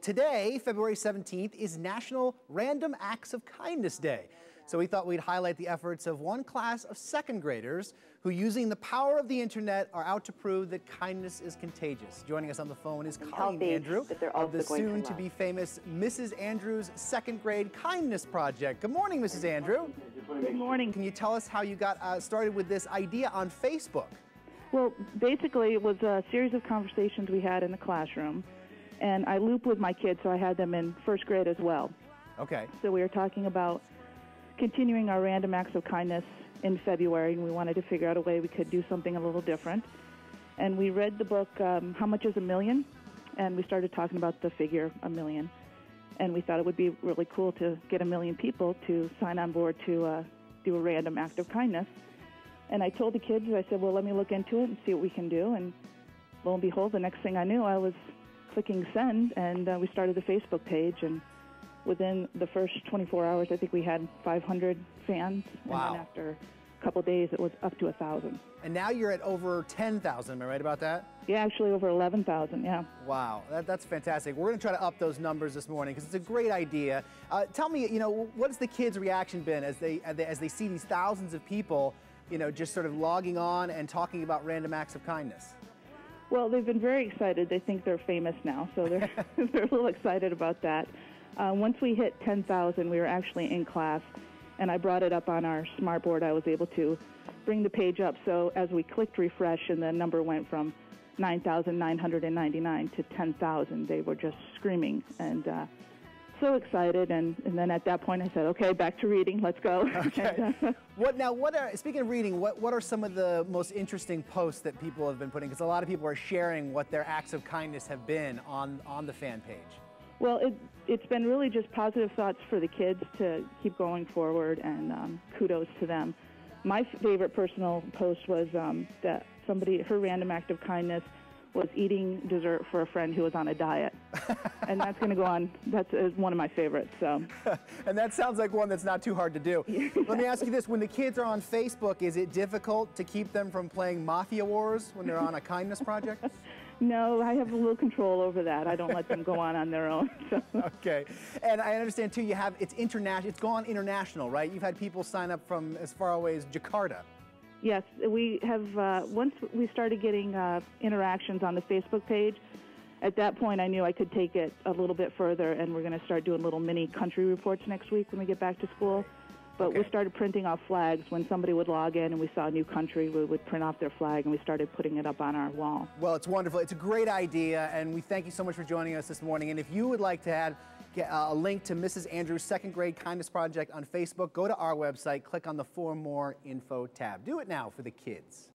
Today, February 17th, is National Random Acts of Kindness Day. So we thought we'd highlight the efforts of one class of second graders who, using the power of the internet, are out to prove that kindness is contagious. Joining us on the phone is Colleen Andrew of the soon-to-be famous Mrs. Andrews Second Grade Kindness Project. Good morning, Mrs. Andrew. Good morning. Can you tell us how you got started with this idea on Facebook? Well, basically, it was a series of conversations we had in the classroom, and I loop with my kids, so I had them in first grade as well. Okay. So we were talking about continuing our random acts of kindness in February, and we wanted to figure out a way we could do something a little different. And we read the book, How Much is a Million? And we started talking about the figure a million. And we thought it would be really cool to get 1 million people to sign on board to do a random act of kindness. And I told the kids, I said, well, let me look into it and see what we can do. And lo and behold, the next thing I knew, I was clicking send, and we started the Facebook page. And within the first 24 hours, I think we had 500 fans. Wow. And then after a couple of days, it was up to 1,000. And now you're at over 10,000, am I right about that? Yeah, actually over 11,000, yeah. Wow, that's fantastic. We're going to try to up those numbers this morning because it's a great idea. Tell me, what has the kids' reaction been as they see these thousands of people, just sort of logging on and talking about random acts of kindness? Well, they've been very excited. They think they're famous now, so they're they're a little excited about that. Once we hit 10,000, we were actually in class, and I brought it up on our smart board. I was able to bring the page up, so as we clicked refresh and the number went from 9,999 to 10,000, they were just screaming and so excited. And then at that point I said, okay, back to reading, let's go. Okay. Speaking of reading, what are some of the most interesting posts that people have been putting? Because a lot of people are sharing what their acts of kindness have been on the fan page. Well, it's been really just positive thoughts for the kids to keep going forward, and kudos to them. My favorite personal post was that her random act of kindness was eating dessert for a friend who was on a diet. And that's going to go on. That's one of my favorites. So. And that sounds like one that's not too hard to do. Let me ask you this. When the kids are on Facebook, is it difficult to keep them from playing Mafia Wars when they're on a kindness project? No, I have a little control over that. I don't let them go on their own. So. Okay. And I understand, too, it's international. It's gone international, right? You've had people sign up from as far away as Jakarta. Yes, we have. Once we started getting interactions on the Facebook page, at that point I knew I could take it a little bit further, and we're going to start doing little mini country reports next week when we get back to school. But okay. We started printing off flags. When somebody would log in and we saw a new country, we would print off their flag, and we started putting it up on our wall. Well, it's wonderful. It's a great idea, and we thank you so much for joining us this morning. And if you would like to get a link to Mrs. Andrews' Second Grade Kindness Project on Facebook, go to our website, click on the For More Info tab. Do it now for the kids.